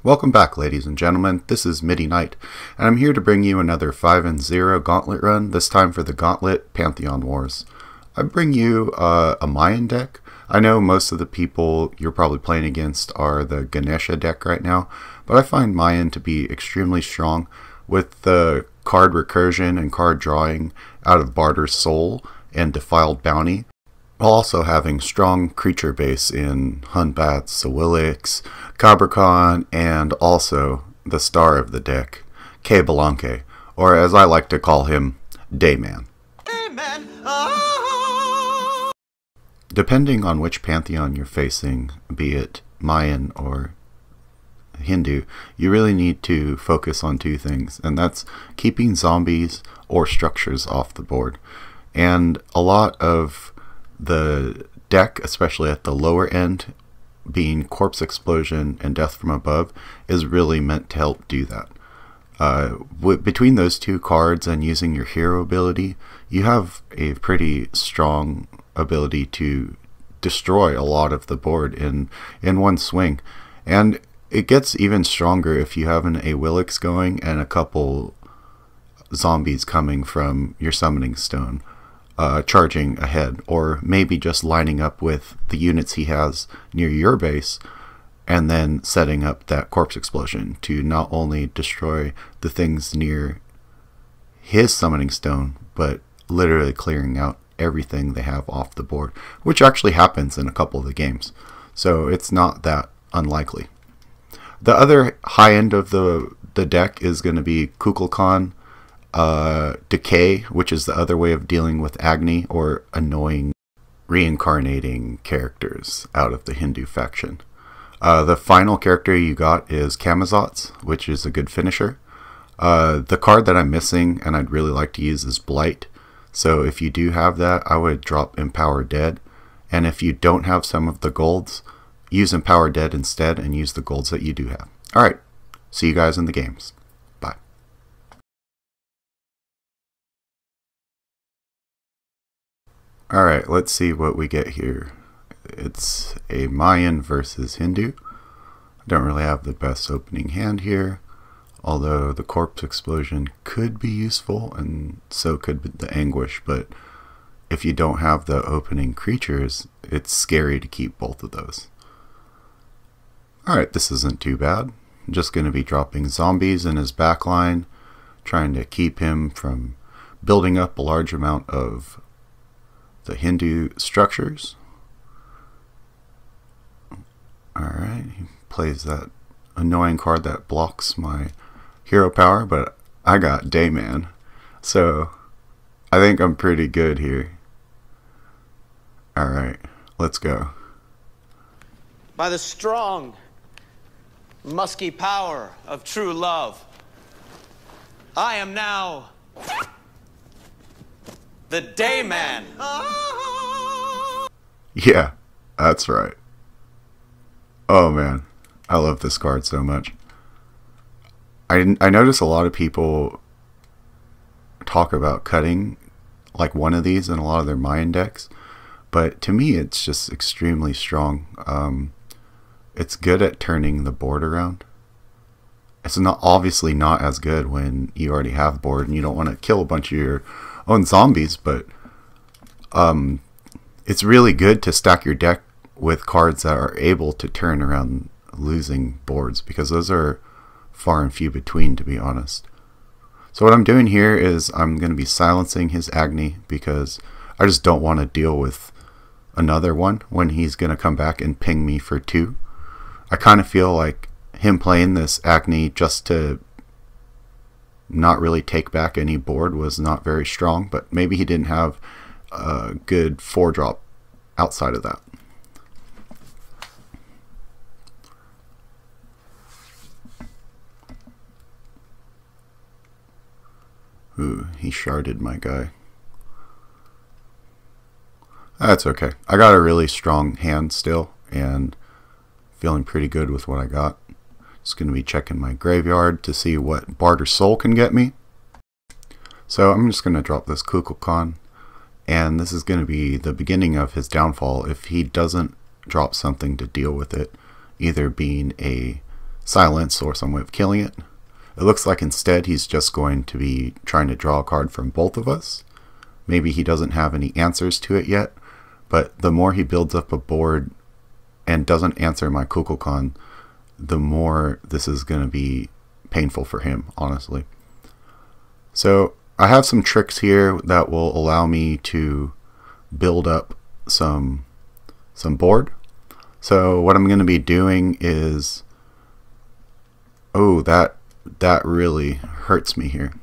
Welcome back, ladies and gentlemen. This is MIDI Knight, and I'm here to bring you another 5-0 Gauntlet run, this time for the Gauntlet Pantheon Wars. I bring you a Mayan deck. I know most of the people you're probably playing against are the Ganesha deck right now, but I find Mayan to be extremely strong with the card recursion and card drawing out of Barter's Soul and Defiled Bounty, while also having strong creature base in Hunbat, Sawilix, Cabricon, and also the star of the deck, Kebalanke, or as I like to call him, Dayman. Dayman! Oh! Depending on which pantheon you're facing, be it Mayan or Hindu, you really need to focus on two things, and that's keeping zombies or structures off the board. And a lot of the deck, especially at the lower end, being Corpse Explosion and Death from Above, is really meant to help do that. Between those two cards and using your hero ability, you have a pretty strong ability to destroy a lot of the board in one swing. And it gets even stronger if you have an Awilix going and a couple zombies coming from your Summoning Stone. Charging ahead, or maybe just lining up with the units he has near your base and then setting up that Corpse Explosion to not only destroy the things near his Summoning Stone, but literally clearing out everything they have off the board, which actually happens in a couple of the games, so it's not that unlikely. The other high end of the deck is going to be Kukulkan, Decay, which is the other way of dealing with Agni or annoying reincarnating characters out of the Hindu faction. The final character you got is Camazotz, which is a good finisher. The card that I'm missing and I'd really like to use is Blight, so if you do have that, I would drop Empower Dead, and if you don't have some of the golds, use Empower Dead instead and use the golds that you do have. Alright, see you guys in the games. Bye. Alright, let's see what we get here. It's a Mayan versus Hindu. I don't really have the best opening hand here, although the Corpse Explosion could be useful, and so could the Anguish, but if you don't have the opening creatures, it's scary to keep both of those. Alright, this isn't too bad. I'm just going to be dropping zombies in his backline, trying to keep him from building up a large amount of the Hindu structures. Alright, he plays that annoying card that blocks my hero power, but I got Dayman, so I think I'm pretty good here. Alright, let's go. By the strong, musky power of true love, I am now the Dayman. Yeah, that's right. Oh man, I love this card so much. I notice a lot of people talk about cutting like one of these in a lot of their Mayan decks, but to me it's just extremely strong. It's good at turning the board around. It's obviously not as good when you already have board and you don't want to kill a bunch of your own zombies, but it's really good to stack your deck with cards that are able to turn around losing boards, because those are far and few between, to be honest. So what I'm doing here is I'm going to be silencing his Agni, because I just don't want to deal with another one when he's going to come back and ping me for 2. I kind of feel like him playing this Agni just to not really take back any board was not very strong, but maybe he didn't have a good 4-drop outside of that. Ooh, he sharded my guy. That's okay. I got a really strong hand still, and feeling pretty good with what I got. Just going to be checking my graveyard to see what Barter's Soul can get me. So I'm just going to drop this Kukulkan, and this is going to be the beginning of his downfall if he doesn't drop something to deal with it, either being a silence or some way of killing it. It looks like instead he's just going to be trying to draw a card from both of us. Maybe he doesn't have any answers to it yet, but the more he builds up a board and doesn't answer my Kukulkan, the more this is going to be painful for him, honestly. So I have some tricks here that will allow me to build up some board. So what I'm going to be doing is, oh, that really hurts me here.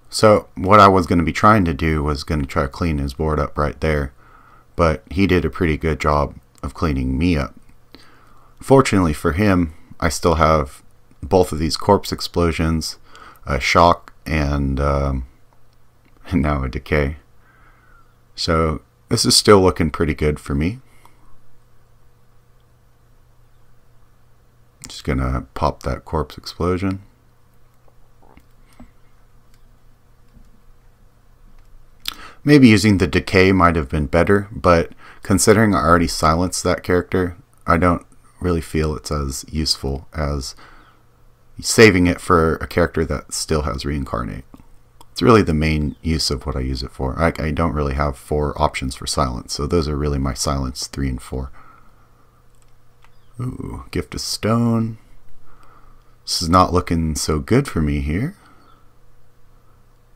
So what I was going to be trying to do was going to try to clean his board up right there, but he did a pretty good job of cleaning me up. Fortunately for him, I still have both of these corpse explosions, a shock, and now a decay. So this is still looking pretty good for me. Just gonna pop that corpse explosion. Maybe using the decay might have been better, but considering I already silenced that character, I don't really feel it's as useful as saving it for a character that still has reincarnate. It's really the main use of what I use it for. I don't really have 4 options for silence, so those are really my silence 3 and 4. Ooh, gift of stone. This is not looking so good for me here,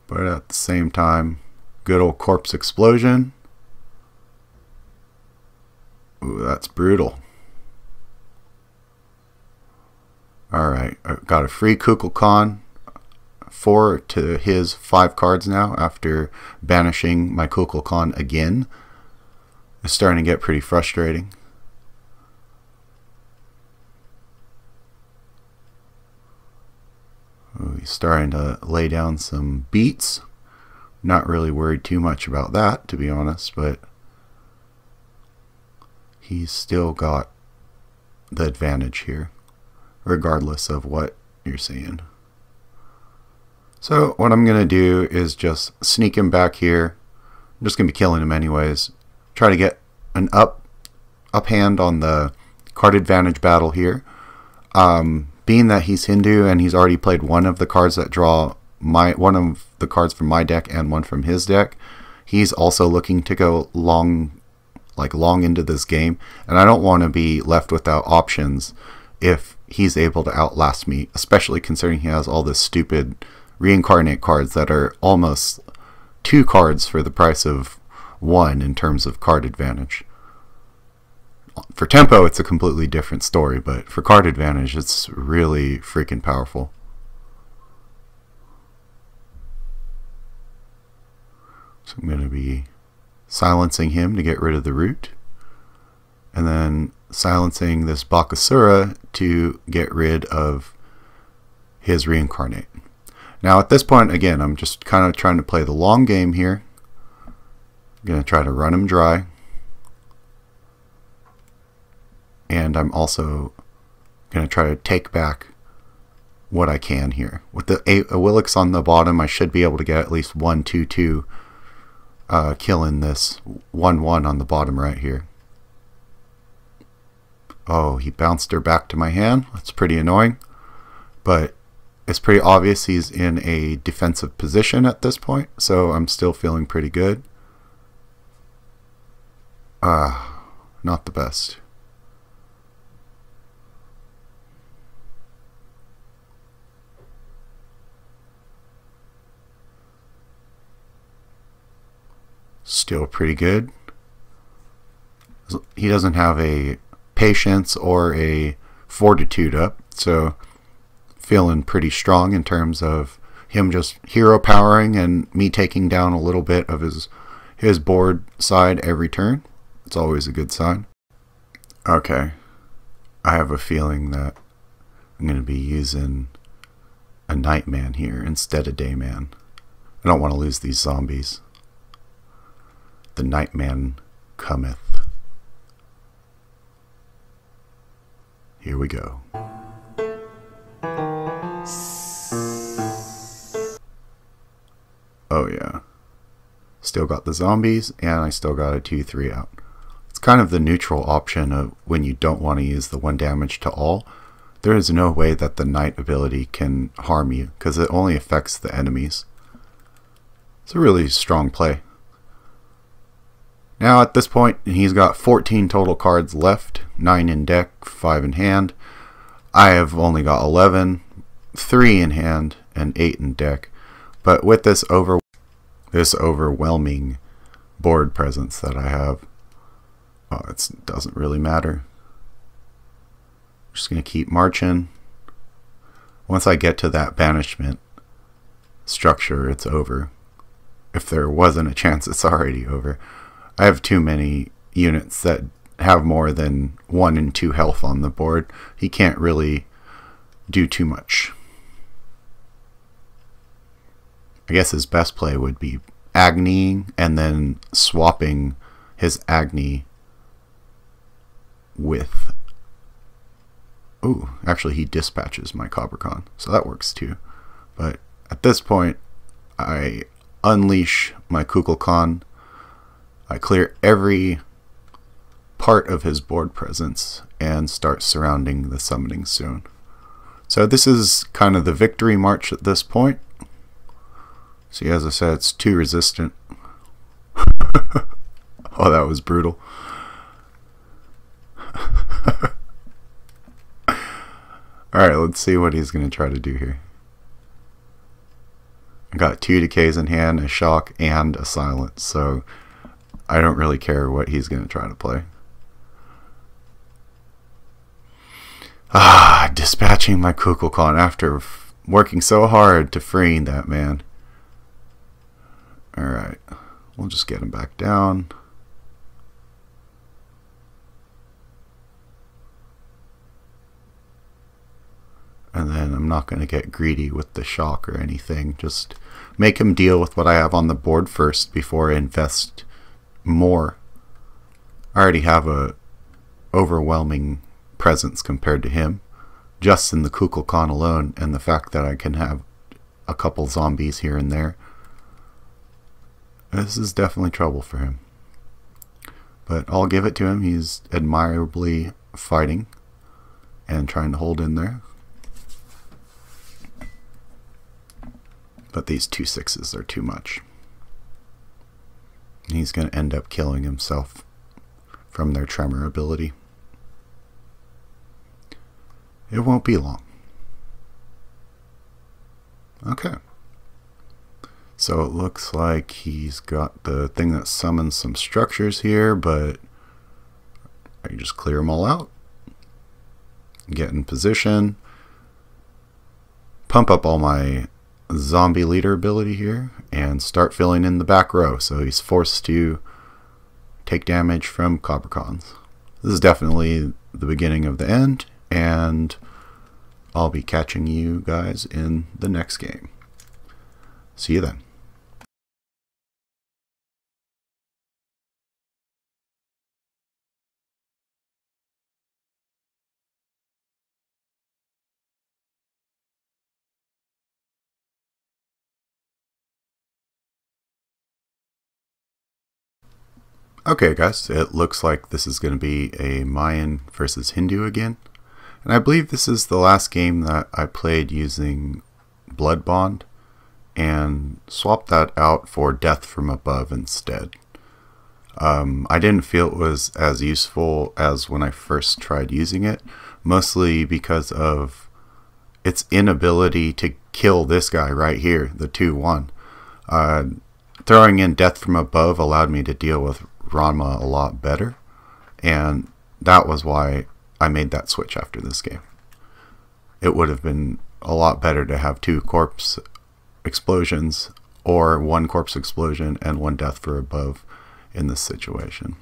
but at the same time, good old corpse explosion. Ooh, that's brutal. Alright, I got a free Kukulkan. 4 to his 5 cards now after banishing my Kukulkan again. It's starting to get pretty frustrating. Ooh, he's starting to lay down some beats. Not really worried too much about that, to be honest, but he's still got the advantage here, regardless of what you're seeing. So what I'm going to do is just sneak him back here. I'm just going to be killing him anyways. Try to get an uphand on the card advantage battle here. Being that he's Hindu and he's already played one of the cards that draw one of the cards from my deck and one from his deck, he's also looking to go long into this game, and I don't want to be left without options if he's able to outlast me, especially considering he has all this stupid reincarnate cards that are almost 2 cards for the price of 1 in terms of card advantage. For tempo, it's a completely different story, but for card advantage, it's really freaking powerful. So I'm going to be silencing him to get rid of the root, and then silencing this Bakasura to get rid of his reincarnate. Now at this point, again, I'm just kind of trying to play the long game here. I'm going to try to run him dry. And I'm also going to try to take back what I can here. With the Awilix on the bottom, I should be able to get at least 1/2/2 killing this 1/1 on the bottom right here. Oh, he bounced her back to my hand. That's pretty annoying. But it's pretty obvious he's in a defensive position at this point, so I'm still feeling pretty good. Not the best. Still pretty good. He doesn't have a patience or a fortitude up, so feeling pretty strong in terms of him just hero powering and me taking down a little bit of his board side every turn. It's always a good sign. Okay, I have a feeling that I'm going to be using a Nightman here instead of Dayman. I don't want to lose these zombies. The Nightman cometh. Here we go. Oh yeah. Still got the zombies, and I still got a 2/3 out. Let's kind of the neutral option of when you don't want to use the 1 damage to all. There is no way that the Knight ability can harm you, because it only affects the enemies. It's a really strong play. Now at this point, he's got 14 total cards left, 9 in deck, 5 in hand. I have only got 11, 3 in hand, and 8 in deck. But with this overwhelming board presence that I have, it doesn't really matter. Just going to keep marching. Once I get to that banishment structure, it's over. If there wasn't a chance, it's already over. I have too many units that have more than 1 and 2 health on the board. He can't really do too much. I guess his best play would be Agniing and then swapping his Agni with... Ooh, actually he dispatches my Cabricon, so that works too. But at this point, I unleash my Kukulkan. I clear every part of his board presence and start surrounding the summoning stone. So this is kind of the victory march at this point. See, as I said, it's 2 resistant. Oh, that was brutal. Alright, let's see what he's going to try to do here. I got 2 decays in hand, a shock, and a silence, so I don't really care what he's going to try to play. Dispatching my Kukulkan after working so hard to freeing that man. Alright, we'll just get him back down. And then I'm not going to get greedy with the shock or anything. Just make him deal with what I have on the board first before I invest more. I already have a overwhelming presence compared to him, just in the Kukulkan alone, and the fact that I can have a couple zombies here and there. This is definitely trouble for him. But I'll give it to him. He's admirably fighting and trying to hold in there. But these 2 6s are too much. He's going to end up killing himself from their tremor ability. It won't be long. Okay. So it looks like he's got the thing that summons some structures here, but I can just clear them all out. Get in position. Pump up all my zombie leader ability here and start filling in the back row, so he's forced to take damage from Cabricons. This is definitely the beginning of the end, and I'll be catching you guys in the next game. See you then. Okay guys, it looks like this is going to be a Mayan versus Hindu again. And I believe this is the last game that I played using Blood Bond and swapped that out for Death from Above instead. I didn't feel it was as useful as when I first tried using it, mostly because of its inability to kill this guy right here, the 2-1. Throwing in Death from Above allowed me to deal with Ranma a lot better, and that was why I made that switch after this game. It would have been a lot better to have 2 corpse explosions or 1 corpse explosion and 1 Death from Above in this situation.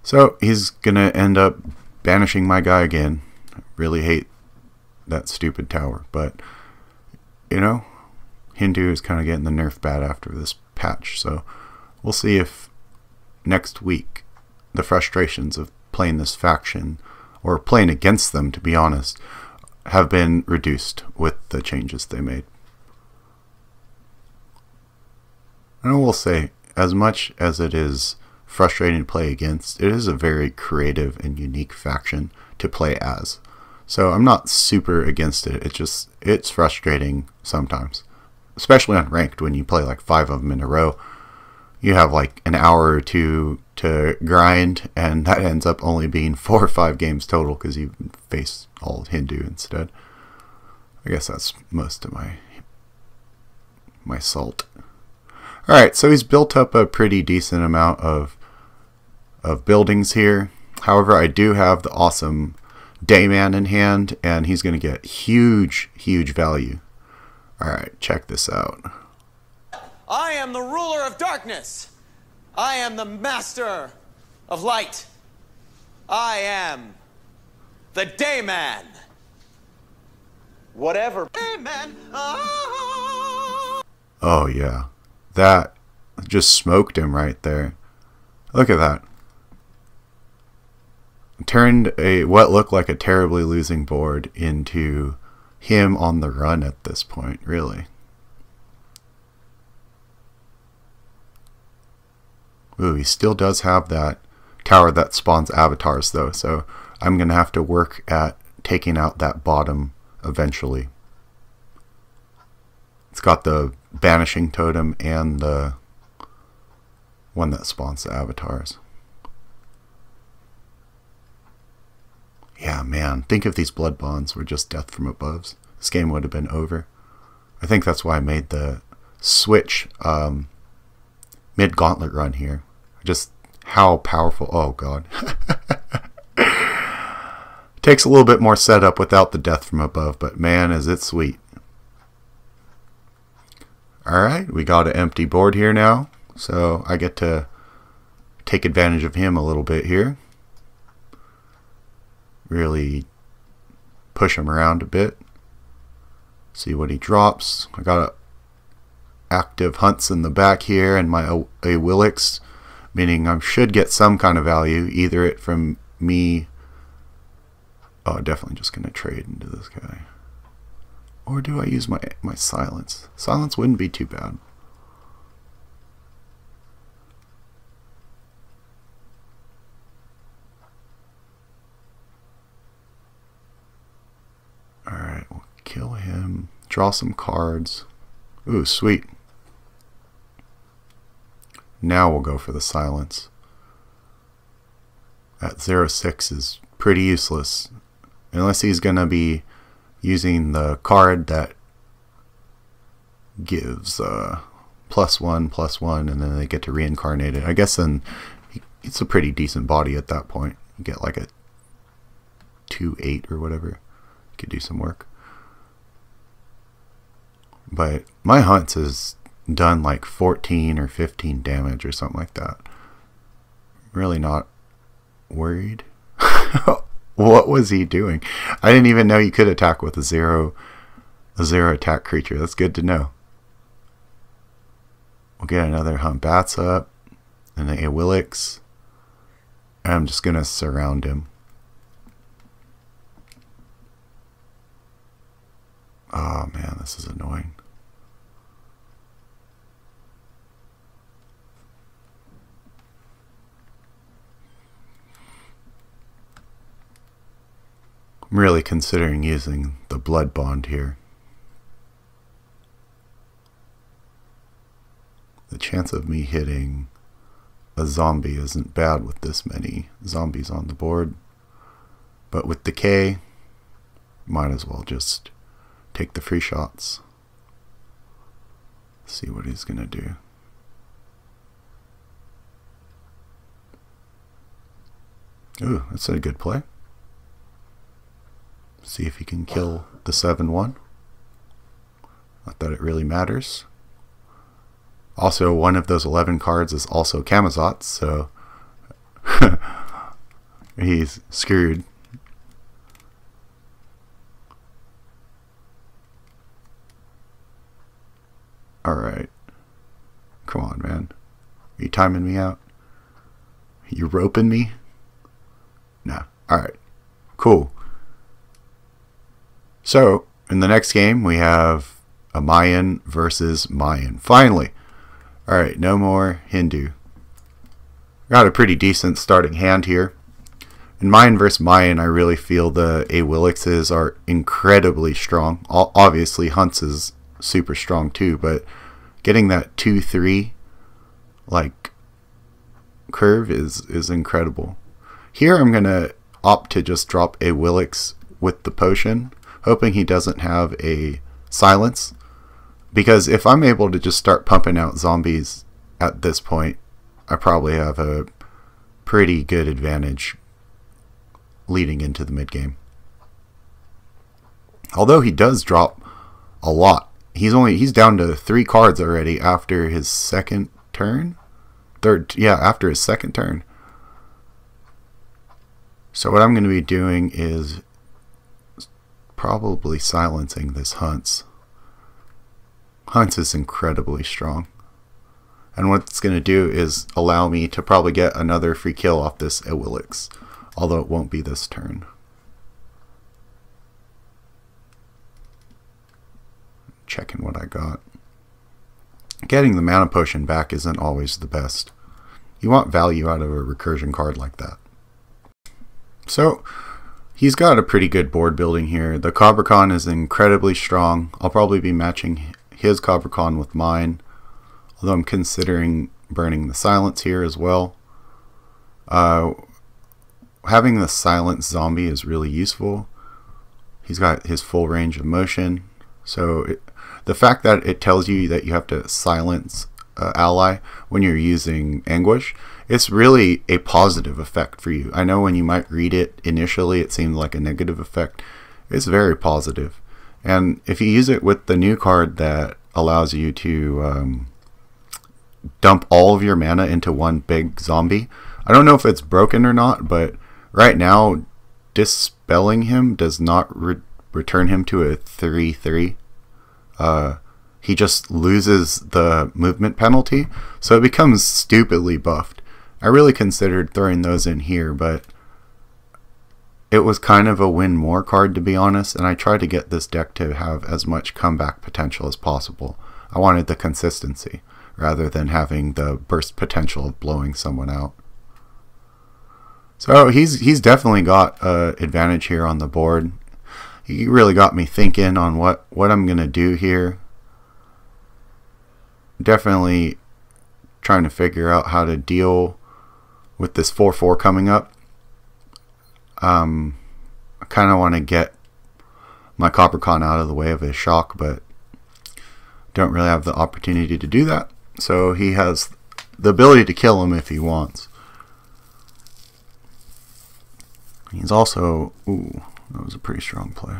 So he's gonna end up banishing my guy again. I really hate that stupid tower, but you know, Hindu is kind of getting the nerf bad after this patch, so we'll see if next week the frustrations of playing this faction, or playing against them to be honest, have been reduced with the changes they made. And I will say, as much as it is frustrating to play against. It is a very creative and unique faction to play as. So I'm not super against it. It's frustrating sometimes. Especially on ranked when you play like 5 of them in a row. You have like an hour or two to grind, and that ends up only being 4 or 5 games total because you face all Hindu instead. I guess that's most of my salt. Alright, so he's built up a pretty decent amount of buildings here. However, I do have the awesome Dayman in hand, and he's going to get huge value. Alright, check this out. I am the ruler of darkness. I am the master of light. I am the Dayman. Whatever. Dayman. Oh yeah, that just smoked him right there. Look at that. Turned what looked like a terribly losing board into him on the run at this point, really. Ooh, he still does have that tower that spawns avatars though, so I'm going to have to work at taking out that bottom eventually. It's got the banishing totem and the one that spawns the avatars. Yeah, man, think if these blood bonds were just death from above. This game would have been over. I think that's why I made the switch mid-gauntlet run here. Just how powerful. Oh, God. Takes a little bit more setup without the death from above, but man, is it sweet. Alright, we got an empty board here now, so I get to take advantage of him a little bit here. Really push him around a bit. See what he drops. I got active hunts in the back here and my a Willix, meaning I should get some kind of value, either it from me. Oh, definitely just going to trade into this guy. Or do I use my silence? Silence wouldn't be too bad. Alright, we'll kill him. Draw some cards. Ooh, sweet. Now we'll go for the silence. That 0-6 is pretty useless. Unless he's going to be using the card that gives +1/+1, and then they get to reincarnate it. I guess then it's a pretty decent body at that point. You get like a 2/8 or whatever. You could do some work. But my hunts has done like 14 or 15 damage or something like that. Really not worried. What was he doing? I didn't even know you could attack with a zero attack creature. That's good to know. We'll get another Hunt Bats up and a Willix. And I'm just gonna surround him. Oh man, this is annoying. I'm really considering using the blood bond here. The chance of me hitting a zombie isn't bad with this many zombies on the board. But with decay, might as well just take the free shots. See what he's gonna do. Ooh, that's a good play. See if he can kill the 7/1. Not that it really matters. Also, one of those 11 cards is also Camazotz, so he's screwed. Alright. Come on, man. Are you timing me out? You roping me? Nah. Alright. Cool. So, in the next game, we have a Mayan versus Mayan. Finally! Alright, no more Hindu. Got a pretty decent starting hand here. In Mayan vs. Mayan, I really feel the Awilixes are incredibly strong. Obviously, Hunt's is super strong too, but getting that 2-3 like curve is incredible. Here I'm gonna opt to just drop Awilix with the potion, hoping he doesn't have a silence, because if I'm able to just start pumping out zombies at this point, I probably have a pretty good advantage leading into the mid game. Although he does drop a lot. He's down to 3 cards already after his second turn. After his second turn. So what I'm going to be doing is probably silencing this Hunt's. Hunt's is incredibly strong. And what it's going to do is allow me to probably get another free kill off this Awilix, although it won't be this turn. Checking what I got. Getting the mana potion back isn't always the best. You want value out of a recursion card like that. So, he's got a pretty good board building here. The Cabricon is incredibly strong. I'll probably be matching his Cabricon with mine, although I'm considering burning the silence here as well. Having the silent zombie is really useful. He's got his full range of motion, so the fact that it tells you that you have to silence ally when you're using Anguish, it's really a positive effect for you. I know when you might read it initially it seems like a negative effect. It's very positive. And if you use it with the new card that allows you to dump all of your mana into one big zombie, I don't know if it's broken or not, but right now dispelling him does not return him to a 3-3. He just loses the movement penalty, so it becomes stupidly buffed. I really considered throwing those in here, but it was kind of a win more card, to be honest, and I tried to get this deck to have as much comeback potential as possible. I wanted the consistency rather than having the burst potential of blowing someone out. So he's definitely got an advantage here on the board. He really got me thinking on what I'm going to do here. Definitely trying to figure out how to deal with this 4-4 coming up. I kind of want to get my Cabricon out of the way of his shock, but don't really have the opportunity to do that. So he has the ability to kill him if he wants. He's also... Ooh, that was a pretty strong play.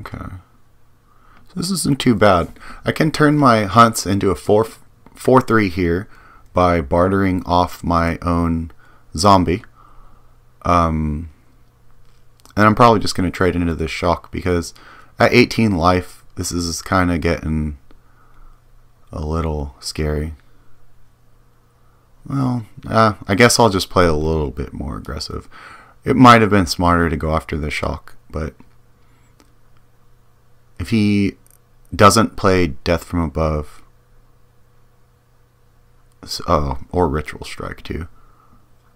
Okay. So this isn't too bad. I can turn my Hunts into a 4-3 here by bartering off my own zombie. And I'm probably just going to trade into this shock because at 18 life, this is kind of getting a little scary. Well, I guess I'll just play a little bit more aggressive. It might have been smarter to go after the shock, but if he doesn't play Death from Above, or Ritual Strike too,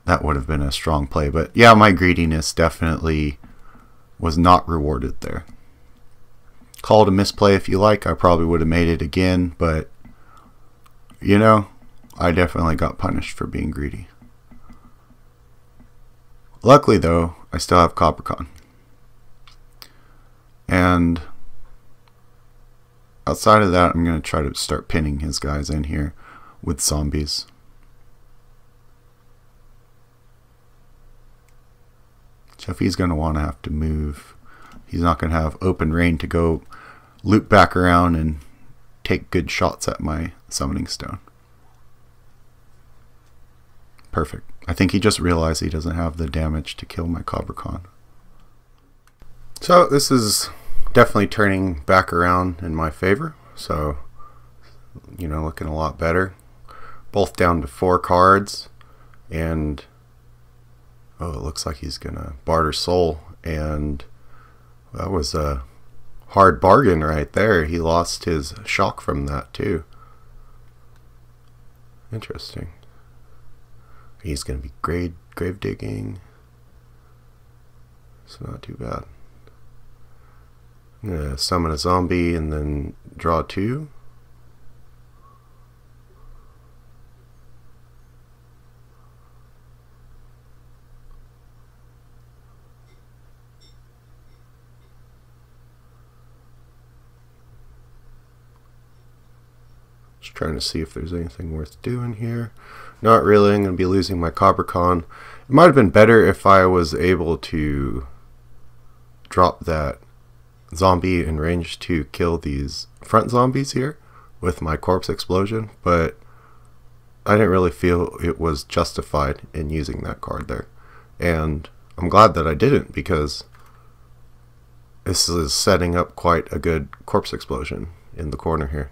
that would have been a strong play. But yeah, my greediness definitely was not rewarded there. Call it a misplay if you like. I probably would have made it again, but you know, I definitely got punished for being greedy. Luckily though, I still have Cabricon. And outside of that, I'm going to try to start pinning his guys in here with zombies. So if he's going to want to have to move, he's not going to have open range to go loop back around and take good shots at my summoning stone. Perfect. I think he just realized he doesn't have the damage to kill my Cabricon. So this is definitely turning back around in my favor. So, you know, looking a lot better. Both down to 4 cards. And, oh, it looks like he's going to barter soul. And that was a Hard bargain right there. He lost his shock from that too. Interesting. He's going to be grave digging. It's not too bad. I'm going to summon a zombie and then draw 2. Just trying to see if there's anything worth doing here. Not really. I'm going to be losing my Capricorn. It might have been better if I was able to drop that zombie in range to kill these front zombies here with my corpse explosion, but I didn't really feel it was justified in using that card there. And I'm glad that I didn't, because this is setting up quite a good corpse explosion in the corner here.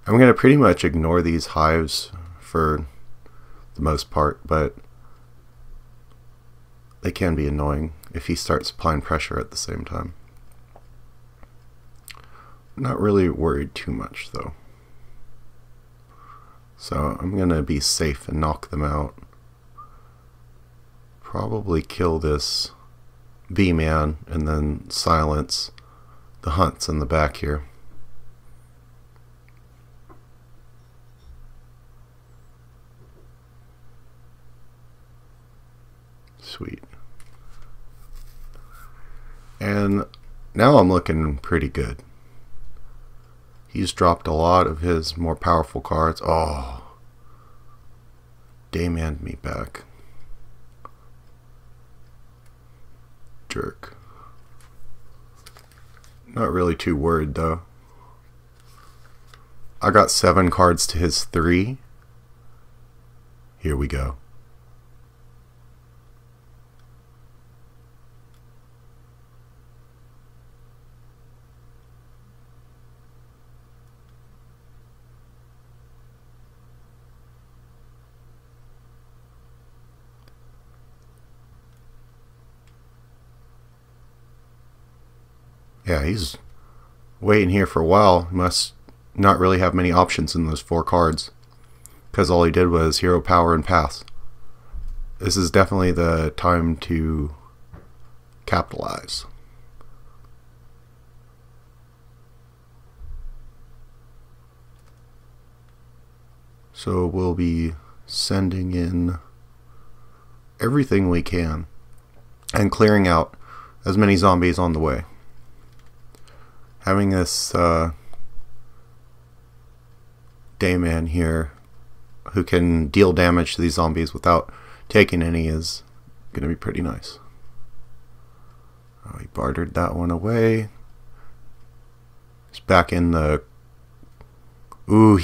I'm going to pretty much ignore these hives for the most part, but they can be annoying if he starts applying pressure at the same time. I'm not really worried too much though. So I'm going to be safe and knock them out. Probably kill this B-man and then silence the hunts in the back here. Sweet. And now I'm looking pretty good. He's dropped a lot of his more powerful cards. Oh, Dayman'd me back. Jerk. Not really too worried though. I got 7 cards to his 3. Here we go. Yeah, he's waiting here for a while. Must not really have many options in those 4 cards, because all he did was hero power and pass. This is definitely the time to capitalize. So we'll be sending in everything we can and clearing out as many zombies on the way. Having this Dayman here who can deal damage to these zombies without taking any is going to be pretty nice. Oh, he bartered that one away. He's back in the... Ooh,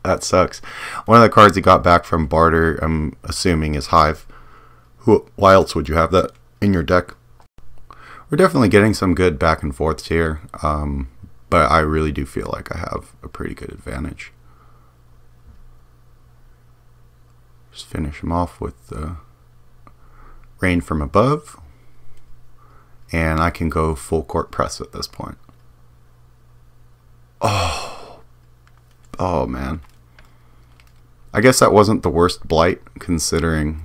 that sucks. One of the cards he got back from barter, I'm assuming, is Hive. Why else would you have that in your deck? We're definitely getting some good back and forths here, but I really do feel like I have a pretty good advantage. Just finish him off with the rain from above, and I can go full court press at this point. Oh man. I guess that wasn't the worst blight considering,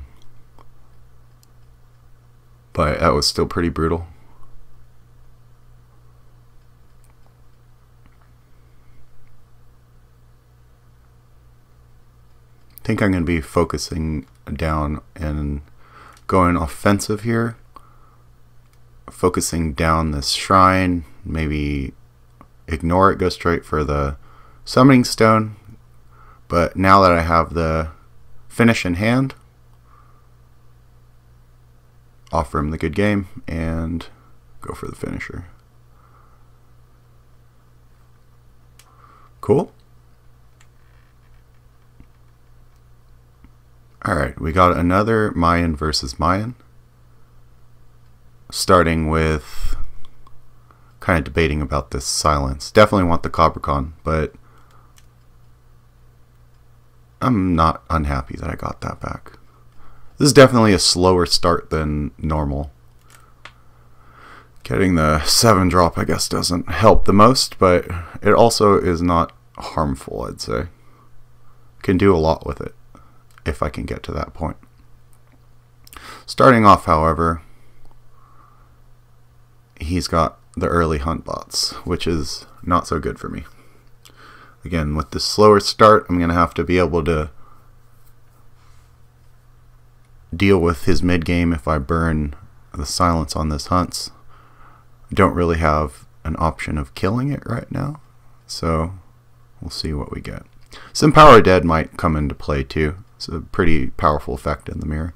but that was still pretty brutal. I think I'm going to be focusing down and going offensive here. Focusing down this shrine, maybe ignore it, go straight for the summoning stone. But now that I have the finish in hand, offer him the good game and go for the finisher. Cool. Alright, we got another Mayan versus Mayan. Starting with kind of debating about this silence. Definitely want the Capricorn, but I'm not unhappy that I got that back. This is definitely a slower start than normal. Getting the 7 drop, I guess, doesn't help the most, but it also is not harmful, I'd say. Can do a lot with it, if I can get to that point. Starting off, however, he's got the early hunt bots, which is not so good for me. Again, with this slower start, I'm going to have to be able to deal with his mid game if I burn the silence on this hunts. I don't really have an option of killing it right now, so we'll see what we get. Some Power Dead might come into play too. It's a pretty powerful effect in the mirror.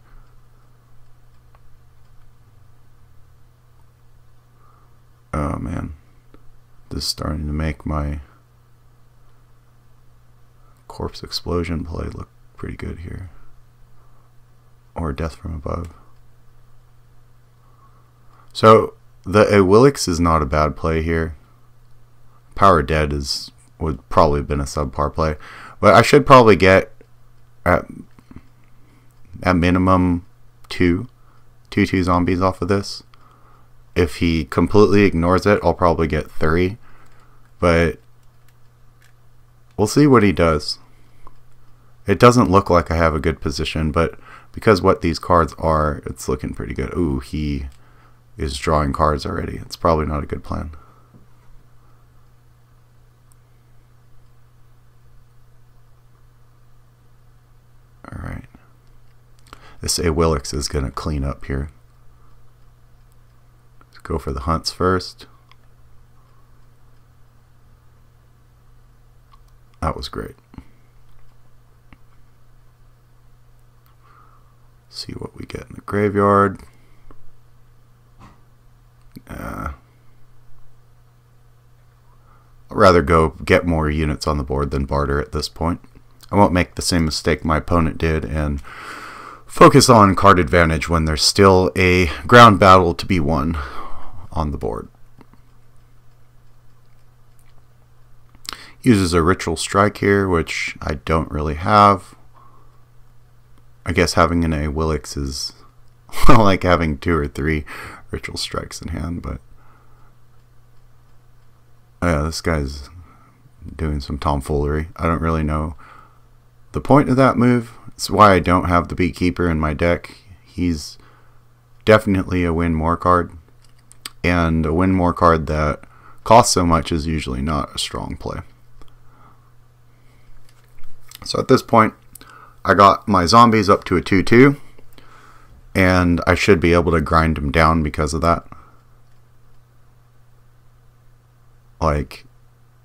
Oh man, this is starting to make my corpse explosion play look pretty good here. Or death from above. So the Awilix is not a bad play here. Power Dead would probably have been a subpar play, but I should probably get at minimum two zombies off of this. If he completely ignores it, I'll probably get 3, but we'll see what he does. It doesn't look like I have a good position, but because what these cards are, it's looking pretty good. Ooh, he is drawing cards already. It's probably not a good plan. Alright. This Awilix is going to clean up here. Let's go for the hunts first. That was great. See what we get in the graveyard. I'd rather go get more units on the board than barter at this point. I won't make the same mistake my opponent did and focus on card advantage when there's still a ground battle to be won on the board. Uses a Ritual Strike here, which I don't really have. I guess having an Awilix is like having 2 or 3 Ritual Strikes in hand, but yeah, this guy's doing some tomfoolery. I don't really know the point of that move. It's why I don't have the Beekeeper in my deck. He's definitely a win more card, and a win more card that costs so much is usually not a strong play. So at this point, I got my zombies up to a 2/2, and I should be able to grind him down because of that. Like,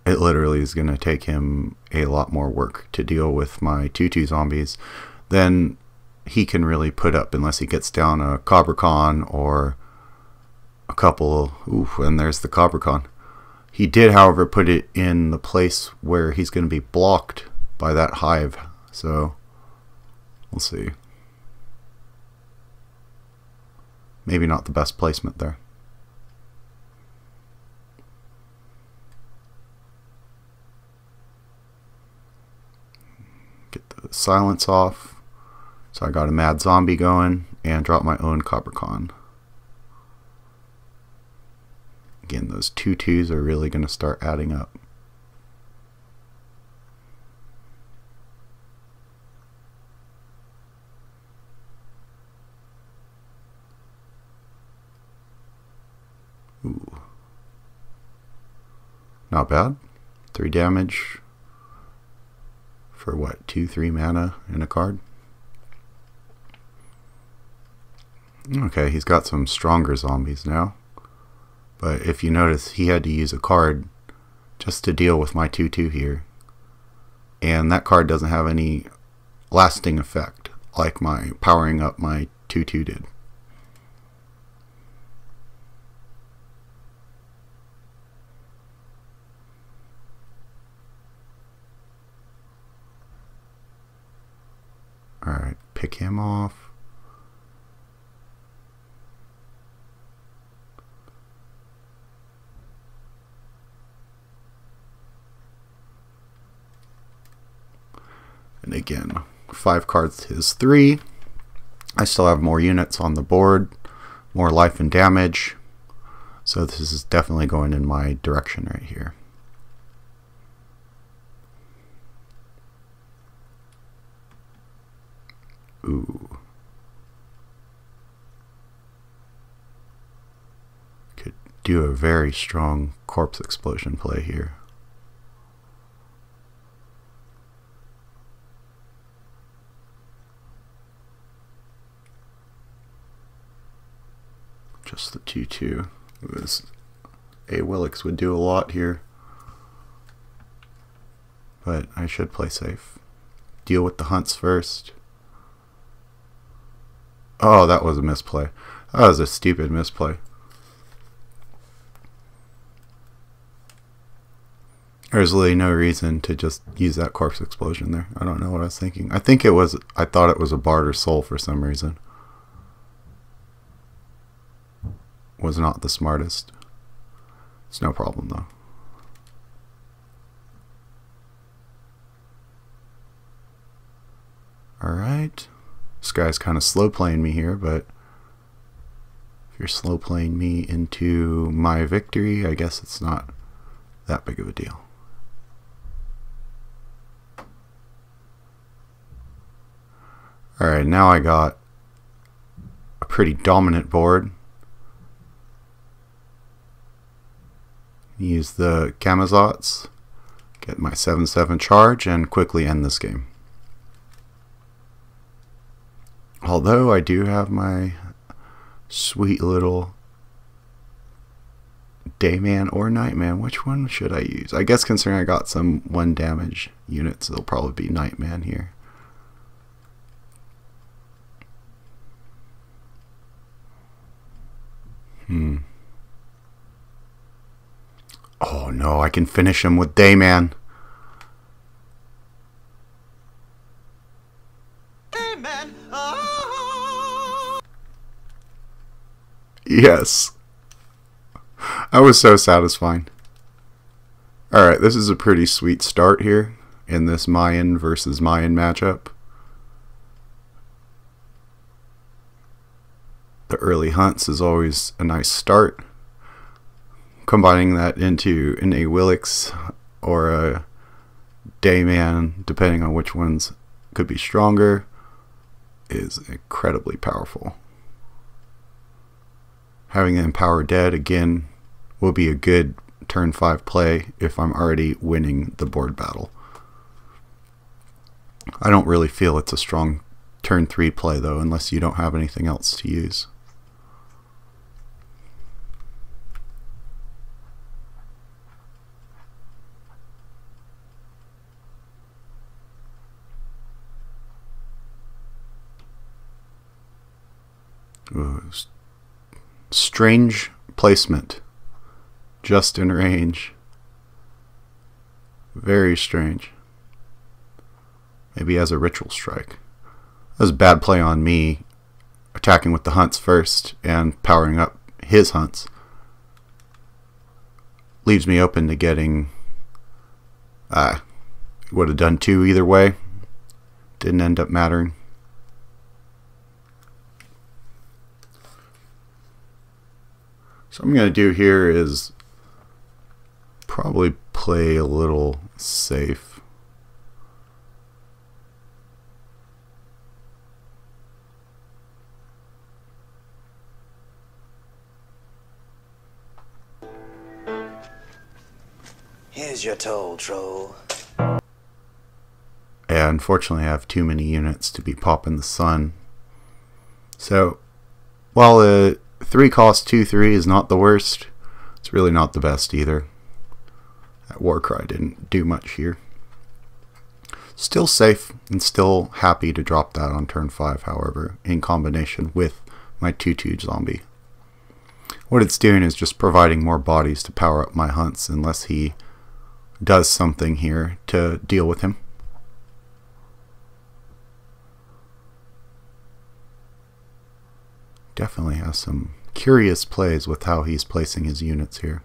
it literally is going to take him a lot more work to deal with my 2/2 zombies than he can really put up, unless he gets down a Cabricon or a couple. Ooh, and there's the Cabricon. He did, however, put it in the place where he's going to be blocked by that hive, so we'll see. Maybe not the best placement there. Get the silence off. So I got a mad zombie going and drop my own Cabricon. Again, those 2/2s are really going to start adding up. Ooh. Not bad. 3 damage for what, 2-3 mana in a card? Okay, he's got some stronger zombies now. But if you notice, he had to use a card just to deal with my 2/2 here. And that card doesn't have any lasting effect like my powering up my 2/2 did. Alright, pick him off. And again, 5 cards to his 3. I still have more units on the board, more life and damage. So this is definitely going in my direction right here. Ooh. Could do a very strong corpse explosion play here. Just the 2/2. A Willix would do a lot here, but I should play safe. Deal with the hunts first. Oh, that was a misplay. That was a stupid misplay. There's really no reason to just use that corpse explosion there. I don't know what I was thinking. I thought it was a barter soul for some reason. Was not the smartest. It's no problem though. Alright. This guy's kind of slow playing me here, but if you're slow playing me into my victory, I guess it's not that big of a deal. Alright, now I got a pretty dominant board. Use the Kamazots, get my 7/7 charge, and quickly end this game. Although I do have my sweet little Dayman or Nightman. Which one should I use? I guess considering I got some 1 damage units, it'll probably be Nightman here. Oh no, I can finish him with Dayman. Dayman. Yes. I was so satisfying. Alright, this is a pretty sweet start here in this Mayan versus Mayan matchup. The early hunts is always a nice start. Combining that into an A Willix or a Dayman, depending on which ones could be stronger, is incredibly powerful. Having the Empower Dead again will be a good turn 5 play if I'm already winning the board battle. I don't really feel it's a strong turn 3 play though, unless you don't have anything else to use. Ooh, strange placement. Just in range. Very strange. Maybe as a ritual strike. That was a bad play on me. Attacking with the hunts first and powering up his hunts. Leaves me open to getting... would have done 2 either way. Didn't end up mattering. So what I'm going to do here is probably play a little safe. Here's your toll, troll. And unfortunately I have too many units to be popping the sun. So while a 3 cost 2/3 is not the worst, it's really not the best either. That Warcry didn't do much here. Still safe and still happy to drop that on turn 5, however, in combination with my 2/2 zombie. What it's doing is just providing more bodies to power up my hunts unless he does something here to deal with him. Definitely has some curious plays with how he's placing his units here.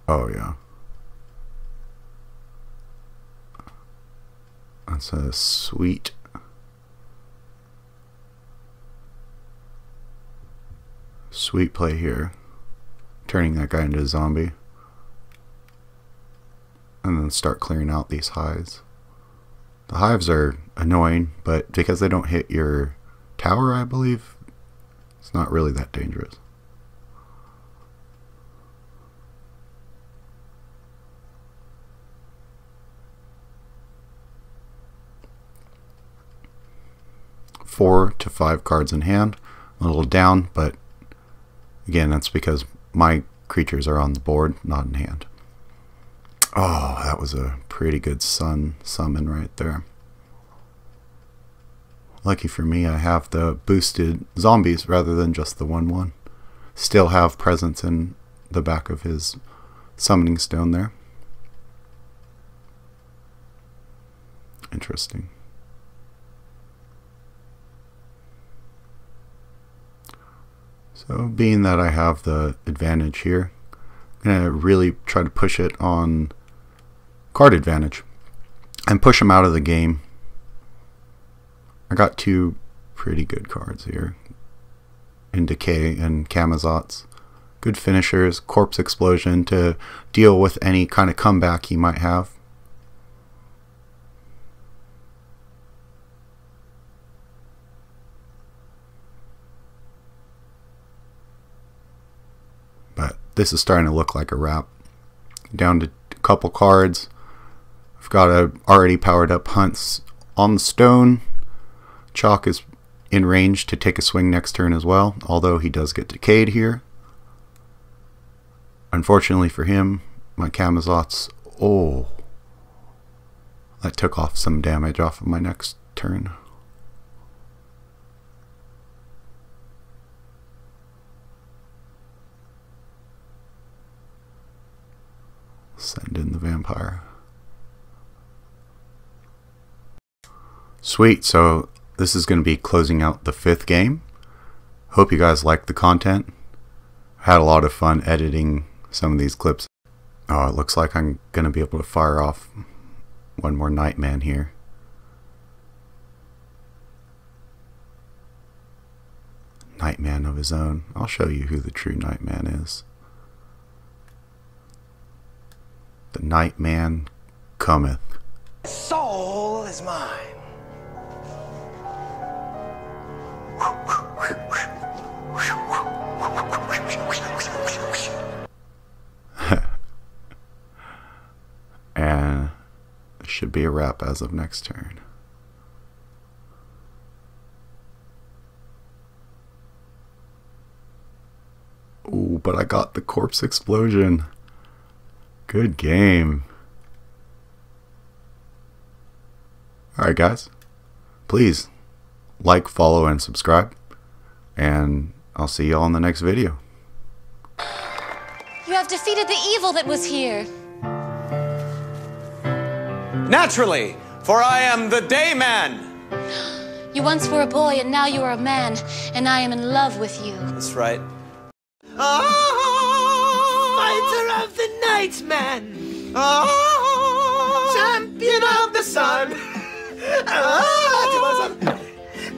Oh yeah. That's a sweet play here. Turning that guy into a zombie. And then start clearing out these hives. The hives are annoying, but because they don't hit your tower, I believe, it's not really that dangerous. Four to 5 cards in hand. A little down, but again, that's because my creatures are on the board, not in hand. Oh, that was a pretty good sun summon right there. Lucky for me, I have the boosted zombies rather than just the 1/1. Still have presence in the back of his summoning stone there. Interesting. So being that I have the advantage here, I'm going to really try to push it on card advantage and push him out of the game. I got 2 pretty good cards here in Decay and Camazotz. Good finishers, Corpse Explosion to deal with any kind of comeback he might have. But this is starting to look like a wrap. Down to a couple cards. I've got a already powered up Hunts on the stone. Chalk is in range to take a swing next turn as well, although he does get decayed here. Unfortunately for him, my Camazotz, oh, that took off some damage off of my next turn. Send in the vampire. Sweet, so this is going to be closing out the 5th game. Hope you guys liked the content. Had a lot of fun editing some of these clips. Oh, it looks like I'm going to be able to fire off one more Nightman here. Nightman of his own. I'll show you who the true Nightman is. The Nightman cometh. Soul is mine. And it should be a wrap as of next turn. Ooh, but I got the Corpse Explosion. Good game. Alright guys, please like, follow, and subscribe, and I'll see you all in the next video. You have defeated the evil that was here. Naturally, for I am the Dayman. You once were a boy and now you are a man, and I am in love with you. That's right. Fighter of the night, man! Champion of the sun!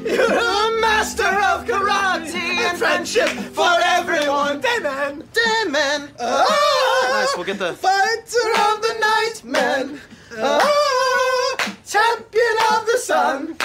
You're a master of karate and friendship for everyone! Dayman! Dayman! Nice, we'll get the... Fighter of the night, man! Champion of the sun!